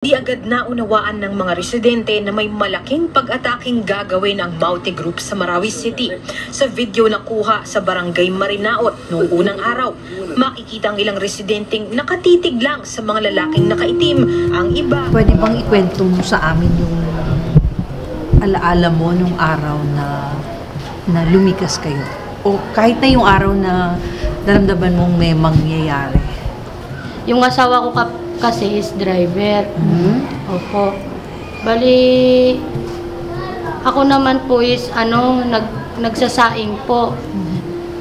Di agad naunawaan ng mga residente na may malaking pag-ataking gagawin ang Maute Group sa Marawi City. Sa video na kuha sa barangay Marinaot noong unang araw, makikita ang ilang residenteng nakatitig lang sa mga lalaking nakaitim. Ang iba... Pwede bang ikwento mo sa amin yung alaala mo nung araw na lumikas kayo? O kahit na yung araw na naramdaman mong may mangyayari? Yung asawa ko kasi is driver. Opo. Bali, ako naman po is nagsasaing po.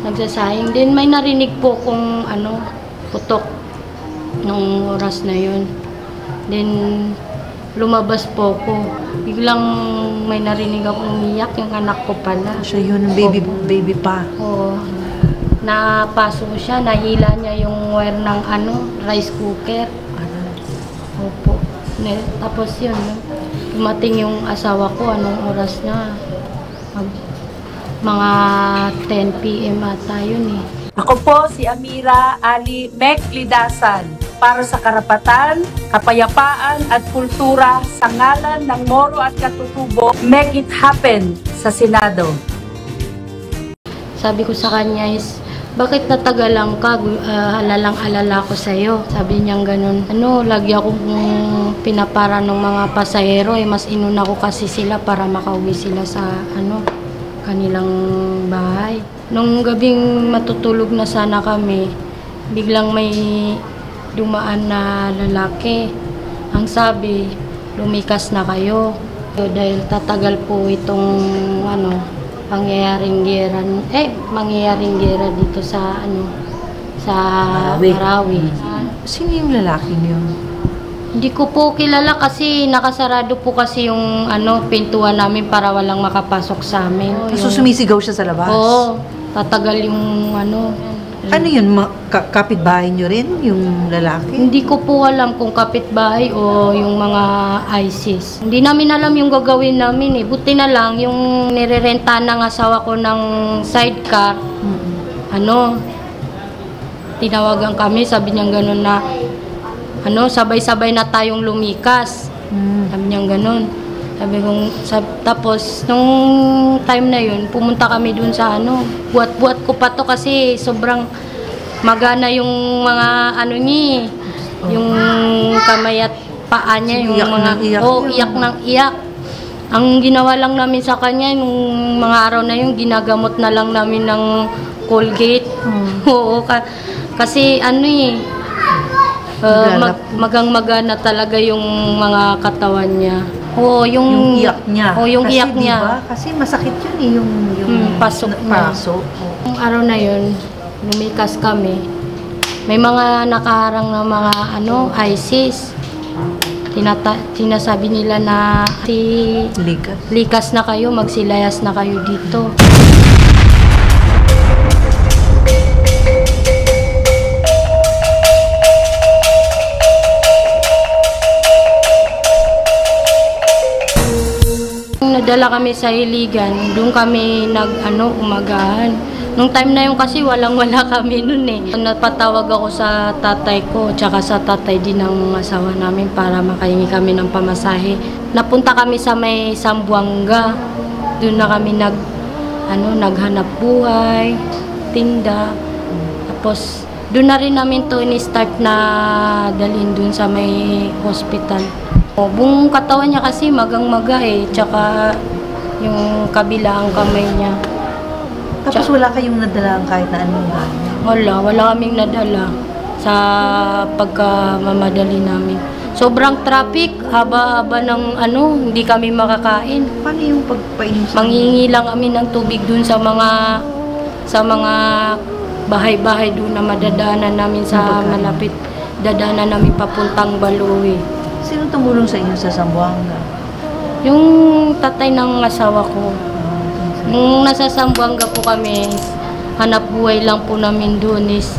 Nagsasaing. Then may narinig po kung putok nung oras na yun. Then lumabas po ko. Biglang may narinig akong umiyak, yung anak ko pala. Siya yun, baby pa. Oo. Napaso siya, nahila niya yung wire ng rice cooker. Opo. Tapos yun, dumating yung asawa ko, anong oras na? Mga 10 PM ata yun eh. Ako po si Amira Ali Meklidasan para sa karapatan, kapayapaan at kultura sa ngalan ng Moro at Katutubo, make it happen sa Senado. Sabi ko sa kanya is, bakit natagalan ka? Alalang-alala ko sa'yo. Sabi niya ganun. Lagi akong pinapara ng mga pasahero. Mas inuna ko kasi sila para makauwi sila sa kanilang bahay. Nung gabing matutulog na sana kami, biglang may dumaan na lalaki. Ang sabi, lumikas na kayo. Dahil tatagal po itong mangyayaring gera dito sa Marawi. Sino yung lalaki niyo? Hindi ko po kilala kasi nakasarado po kasi yung pintuan namin para walang makapasok sa amin. So sumisigaw siya sa labas? Oo, tatagal yung Ano yun? Kapitbahay niyo rin yung lalaki? Hindi ko po alam kung kapitbahay o yung mga ISIS. Hindi namin alam yung gagawin namin eh. Buti na lang yung nirerenta ng asawa ko ng sidecar. Tinawagan kami, sabi niya gano'n na sabay-sabay na tayong lumikas. Sabi niya gano'n. Tapos nung time na yun, pumunta kami dun sa buat-buat ko pa to kasi sobrang magana yung mga niya, yung kamay at paa niya, yung iyak ng iyak. Ang ginawa lang namin sa kanya, yung mga araw na yun, ginagamot na lang namin ng Colgate. Oo, kasi magang-magana talaga yung mga katawan niya. Oo, yung iyak niya. Oo, yung iyak niya. Diba? Kasi masakit yun eh, yung pasok niya. Yung araw na yun, lumikas kami. May mga nakaharang na mga ISIS. Sinasabi nila na likas na kayo, magsilayas na kayo dito. Nadala kami sa Iligan, doon kami umagahan. Nung time na yun kasi walang-wala kami noon eh. Napatawag ako sa tatay ko, tsaka sa tatay din ng asawa namin para makahingi kami ng pamasahe. Napunta kami sa may Zamboanga. Doon na kami naghanap buhay, tinda. Tapos doon na rin namin to ini-start na dalhin doon sa may hospital. Buong katawan niya kasi magang-maga eh, tsaka yung kabilang kamay niya. Tapos wala kayong nadala kahit na anong gamit? Wala kaming nadala sa pagkamamadali namin. Sobrang traffic, haba-haba ng hindi kami makakain. Paano yung pagpainom sa manghingi lang kami ng tubig dun sa mga bahay-bahay dun na madadaanan namin sa malapit. Dadaanan namin papuntang Baloy. Sino tumulong sa inyo sa Zamboanga? Yung tatay ng asawa ko. Nung nasa Zamboanga po kami, hanap buhay lang po namin doon is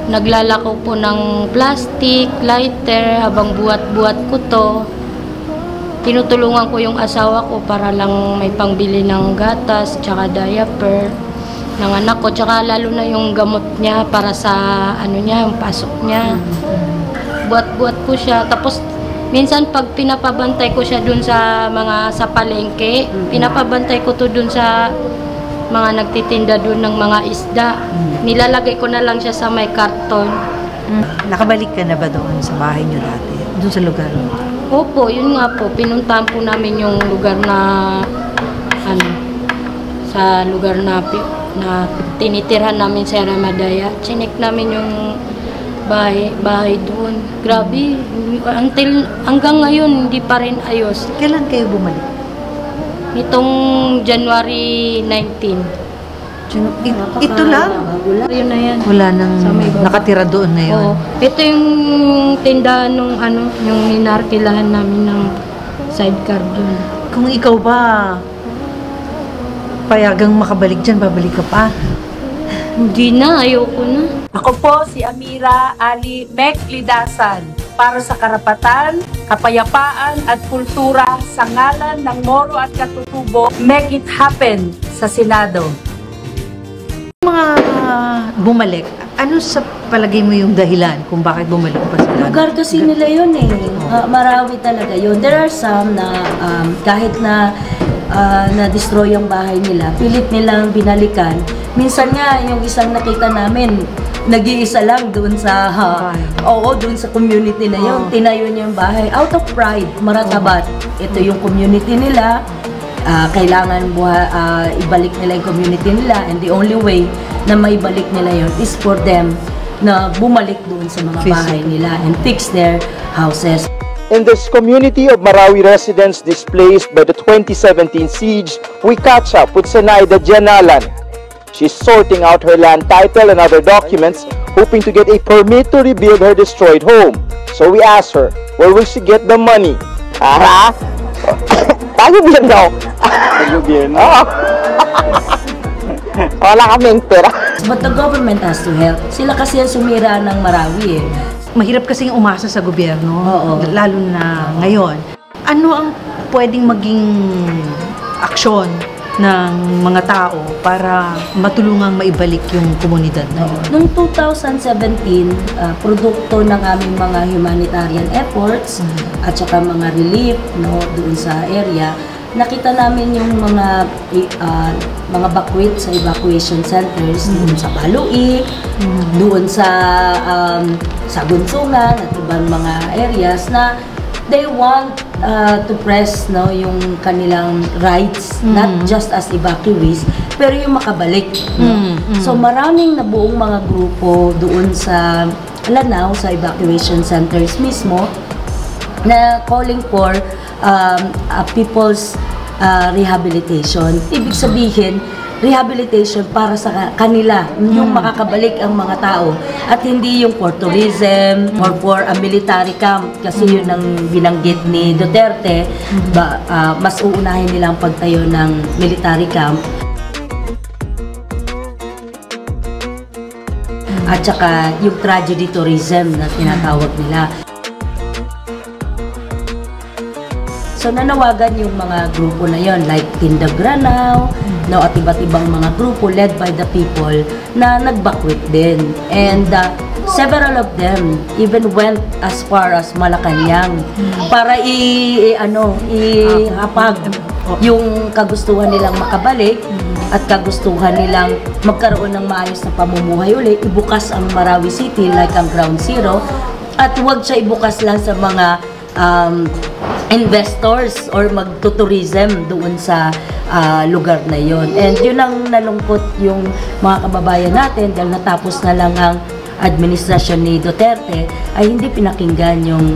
naglalako po ng plastic, lighter, habang buhat-buhat ko to. Tinutulungan ko yung asawa ko para lang may pangbili ng gatas, tsaka diaper ng anak ko, tsaka lalo na yung gamot niya para sa yung pasok niya. Buat-buat ko siya. Tapos Minsan pag pinapabantay ko siya dun sa sa palengke, pinapabantay ko to dun sa mga nagtitinda dun ng mga isda. Nilalagay ko na lang siya sa may karton. Nakabalik ka na ba doon sa bahay niyo dati? Doon sa lugar mo? Opo, yun nga po. Pinuntahan po namin yung lugar na sa lugar na tinitirhan namin sa Ramadaya. Chinek namin yung bahay doon. Grabe, hanggang ngayon hindi pa rin ayos. Kailan kayo bumalik? Nitong January 19. Ito lang? Yun na yan. Wala nang Sa may baba. nakatira doon na yun? Oo. Ito yung tindahan nung yung minarkilahan namin ng sidecar doon. Kung ikaw ba payagang makabalik dyan, babalik ka pa? Hindi na, ayoko na. Ako po si Amira Ali Meklidasan para sa karapatan, kapayapaan at kultura sa ngalan ng Moro at Katutubo. Make it happen sa Senado. Mga bumalik, ano sa palagay mo yung dahilan kung bakit bumalik pa sila? Lugar kasi nila yun eh. Marawi talaga yun. There are some na kahit na na-destroy ang bahay nila, pilit nilang binalikan. Minsan nga, yung isang nakita namin, nag-iisa lang doon sa doon sa community na yun. Tinayo niya yung bahay. Out of pride, maratabat. Ito yung community nila. Kailangan ibalik nila yung community nila, and the only way na maibalik nila yun is for them na bumalik doon sa mga bahay nila and fix their houses. In this community of Marawi residents displaced by the 2017 siege, we catch up with Senaida Janalan. She's sorting out her land title and other documents, hoping to get a permit to rebuild her destroyed home. So we asked her, where will she get the money? Pag-gobyerno daw. Pag-gobyerno? Oo. Wala kaming pera. But the government has to help. Sila kasi ang sumira ng Marawi eh. Mahirap kasing umasa sa gobyerno, lalo na ngayon. Ano ang pwedeng maging aksyon ng mga tao para matulungang maibalik yung komunidad na yun? Noong 2017, produkto ng aming mga humanitarian efforts at saka mga relief doon sa area, nakita namin yung mga bakwit sa evacuation centers doon sa Balui, doon sa Gunsungan at ibang mga areas na they want to press yung kanilang rights, not just as evacuees, pero yung makabalik. So maraming nabuong mga grupo doon sa Lanao, sa evacuation centers mismo, na calling for people's rehabilitation. Ibig sabihin, rehabilitation para sa kanila, yung makakabalik ang mga tao at hindi yung for tourism or for a military camp, kasi yun ang binanggit ni Duterte. Mas uunahin nilang pagtayo ng military camp at saka yung tragedy tourism na tinatawag nila. So nanawagan yung mga grupo na yon, like Tindagranaw, at iba't ibang mga grupo led by the people na nagbakwit din. And several of them even went as far as Malacanang para ihapag yung kagustuhan nilang makabalik at kagustuhan nilang magkaroon ng maayos na pamumuhay uli. Ibukas ang Marawi City like ang ground zero, at huwag siya ibukas lang sa mga investors or magtutourism doon sa lugar na yon. And yun ang nalungkot yung mga kababayan natin dahil natapos na lang ang administrasyon ni Duterte ay hindi pinakinggan yung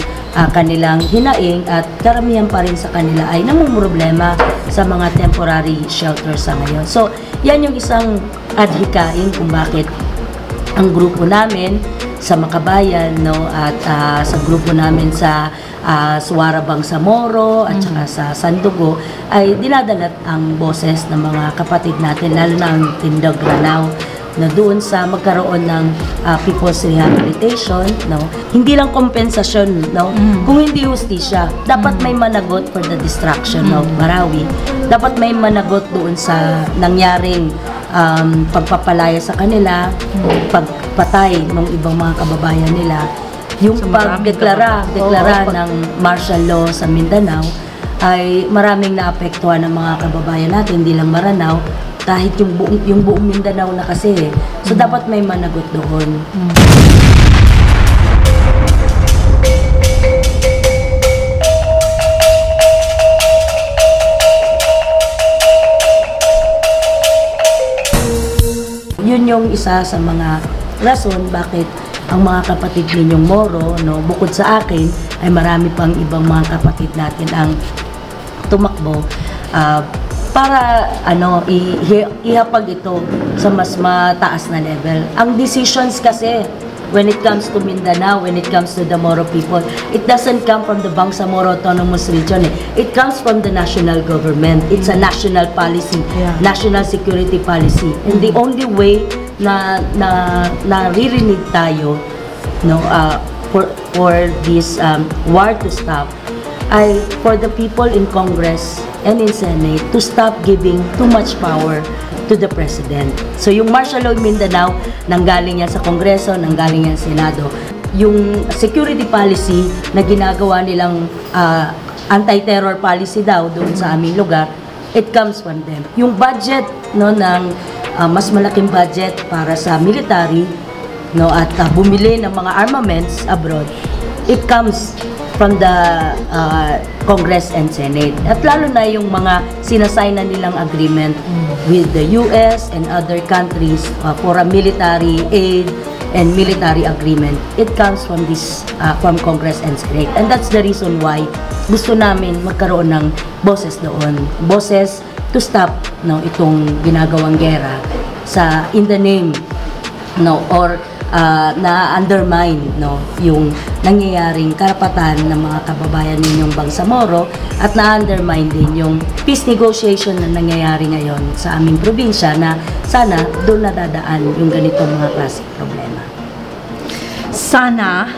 kanilang hinaing, at karamihan pa rin sa kanila ay namumroblema sa mga temporary shelters sa ngayon. So yan yung isang adhikain kung bakit ang grupo namin sa Makabayan at sa grupo namin sa Suara Bangsamoro at saka sa Sandugo ay dinadalat ang boses ng mga kapatid natin, lalo na ang Tindagranaw, na doon sa magkaroon ng people's rehabilitation, hindi lang kompensasyon, kung hindi hustisya, dapat may managot for the destruction of Marawi. Dapat may managot doon sa nangyaring pagpapalaya sa kanila, pagpatay ng ibang mga kababayan nila. Yung So, maraming pagdeklara Oo. ng martial law sa Mindanao ay maraming naapektuhan ng mga kababayan natin, hindi lang Maranao, kahit yung buong Mindanao na kasi. So dapat may managot doon. Yun yung isa sa mga rason bakit ang mga kapatid ninyong Moro, no, bukod sa akin, ay marami pang ibang mga kapatid natin ang tumakbo para ihapag ito sa mas mataas na level. Ang decisions kasi when it comes to Mindanao, when it comes to the Moro people, it doesn't come from the Bangsamoro Autonomous Region. It comes from the national government. It's a national policy, national security policy. And the only way na naririnig tayo, no, for this war to stop ay for the people in Congress and in Senate to stop giving too much power to the President. So yung martial law in Mindanao, nanggaling yan sa Kongreso, nanggaling yan sa Senado. Yung security policy na ginagawa nilang anti-terror policy daw doon sa aming lugar, it comes from them. Yung budget, no, ng mas malaking budget para sa military, no, at bumili ng mga armaments abroad, it comes from the Congress and Senate. At lalo na yung mga sinasay na nilang agreement with the US and other countries for a military aid and military agreement. It comes from this from Congress and Senate. And that's the reason why gusto namin magkaroon ng boses doon. Boses to stop, no, itong ginagawang gera sa in the name, no, or na undermine, no, yung nangyayaring karapatan ng mga kababayan ninyong Bangsamoro at na undermine din yung peace negotiation na nangyayari ngayon sa aming probinsya na sana doon nadadaan yung ganitong mga klaseng problema. Sana.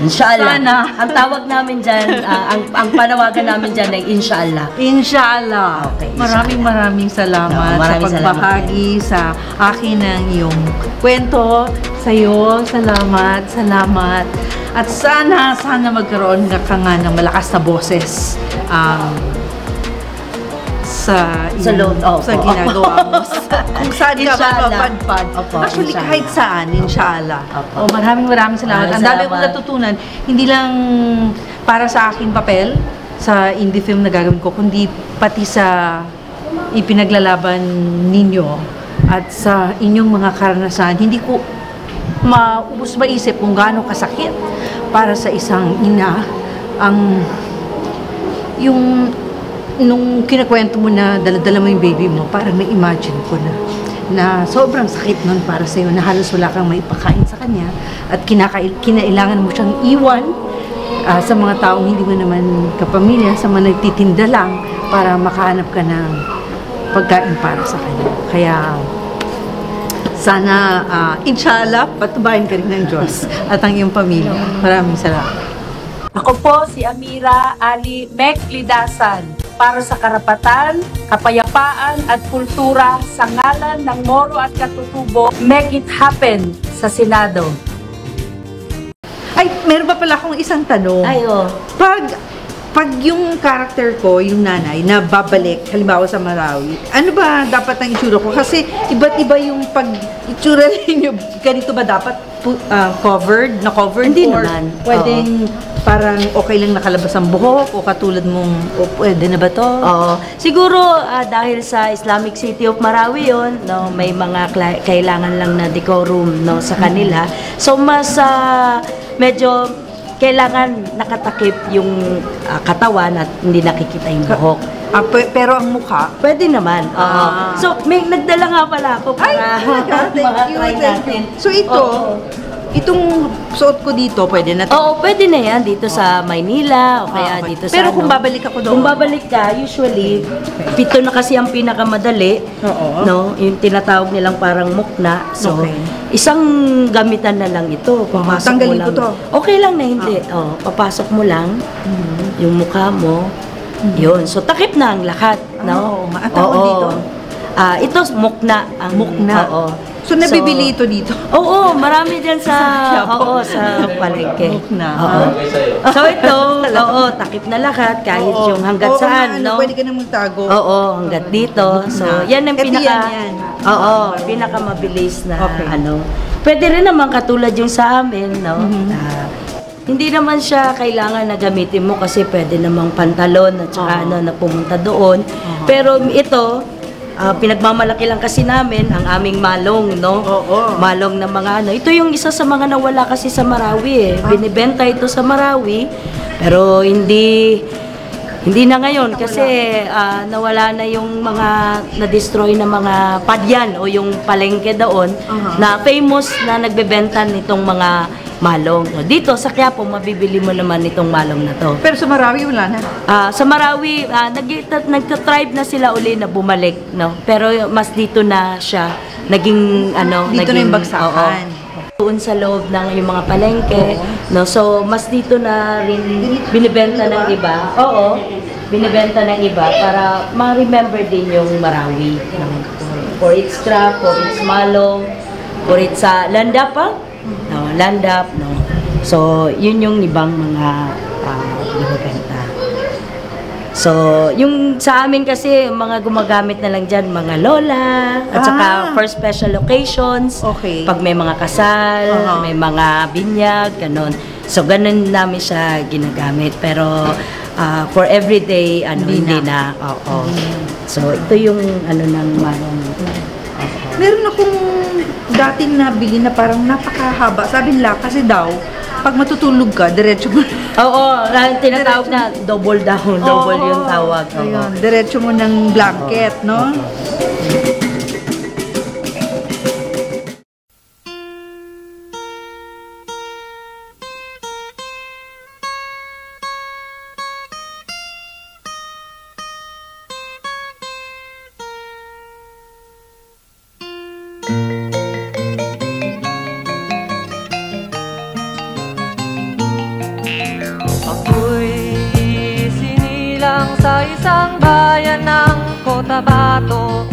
Inshallah. Sana. Ang tawag namin dyan, ang panawagan namin dyan ay inshallah. Inshallah. Okay, Maraming salamat Maraming sa pagbahagi sa akin ng iyong kwento. Sa'yo, salamat. At sana magkaroon ka nga ng malakas na boses sa ginagawa mo. Kung saan ka mapapadpad. Actually, inshallah. kahit saan, inshallah. Opo. Maraming salamat. Ang dami kong salamat. natutunan. Hindi lang para sa aking papel, sa indie film na gagawin ko, kundi pati sa ipinaglalaban ninyo at sa inyong mga karanasan. Hindi ko maubos maisip kung gaano kasakit para sa isang ina ang yung nung kinakwento mo na dala-dala mo yung baby mo, parang na-imagine ko na sobrang sakit nun para sa'yo, na halos wala kang maipakain sa kanya at kinailangan mo siyang iwan sa mga taong hindi mo naman kapamilya, sa mga nagtitinda lang para makahanap ka ng pagkain para sa kanya. Kaya sana, inshallah, patubayan ka rin ng Diyos at ang iyong pamilya. Maraming salamat. Ako po si Amira Ali Meklidasan para sa karapatan, kapayapaan at kultura sa ngalan ng Moro at Katutubo. Make it happen sa Senado. Ay, meron pa pala akong isang tanong. Ayo. Pag yung character ko, yung nanay, na babalik, halimbawa sa Marawi, ano ba dapat ang itsura ko? Kasi iba't iba yung pag-itsura ninyo. Ganito ba dapat covered? Na-covered? Hindi or naman. pwedeng parang okay lang nakalabas ang buhok o katulad mong, o pwede na ba to? Oo. Siguro dahil sa Islamic City of Marawi yon, no, may mga kailangan lang na decorum, no, sa kanila. So mas medyo kailangan nakatakip yung katawan at hindi nakikita yung buhok. Pero ang mukha? Pwede naman. Oo. So may nagdala nga pala ako para try natin. So ito, itong suot ko dito, pwede na to? Oo, pwede na yan dito sa Maynila o kaya Okay. dito sa Pero kung babalik ako doon? Kung babalik ka, usually, pito na kasi ang pinakamadali. Oo. No? Yung tinatawag nilang parang mukna. So, Okay. isang gamitan na lang ito. Papasok mo Tanggalin lang. ko to? Okay lang na hindi. Oh, papasok mo lang yung mukha mo. Yun. So, takip na ang lahat. No? Oo. Ang tawag dito? Ito, mukna. Ang, Mukna. Oo. So, nabibili ito dito? Oo, marami dyan sa palengke. Na. Oo. So ito, takip na lahat kahit yung hanggat saan, no? Pwede ka na magtago. Oo, hanggat dito. So, yan ang pinakamabilis na ano. Pwede rin naman katulad yung sa amin, no? Hindi naman siya kailangan na gamitin mo kasi pwede namang pantalon at saka na pumunta doon. Pero ito, pinagmamalaki lang kasi namin ang aming malong, no? Malong na mga ano. Ito yung isa sa mga nawala kasi sa Marawi, eh. Binibenta ito sa Marawi, pero hindi na ngayon kasi nawala na yung mga na-destroy na mga padyan o yung palengke doon na famous na nagbebenta nitong mga malong. Dito sa Quiapo, mabibili mo naman itong malong na to. Pero sa Marawi, wala na. Sa Marawi, nagtatribe na sila uli na bumalik, no? Pero mas dito na siya naging Dito na yung bagsakan. Doon sa loob ng yung mga palengke, no? So mas dito na rin binibenta ng iba. Oo, binibenta ng iba para ma-remember din yung Marawi. For its craft, for its malong, for its landap, no, landap, no. So yun yung ibang mga binibenta. So, yung sa amin kasi, mga gumagamit na lang dyan, mga lola, at saka for special occasions, pag may mga kasal, may mga binyag, ganon. So, ganon namin siya ginagamit. Pero, for everyday, hindi na. So, ito yung, ng malong. Meron akong dating nabili na parang napakahaba. Sabi nila, kasi daw, pag matutulog ka, diretso mo. Tinatawag na double down. Double yung tawag. Ayun, diretso mo ng blanket, no? Ako'y sinilang sa isang bayan ng Cotabato.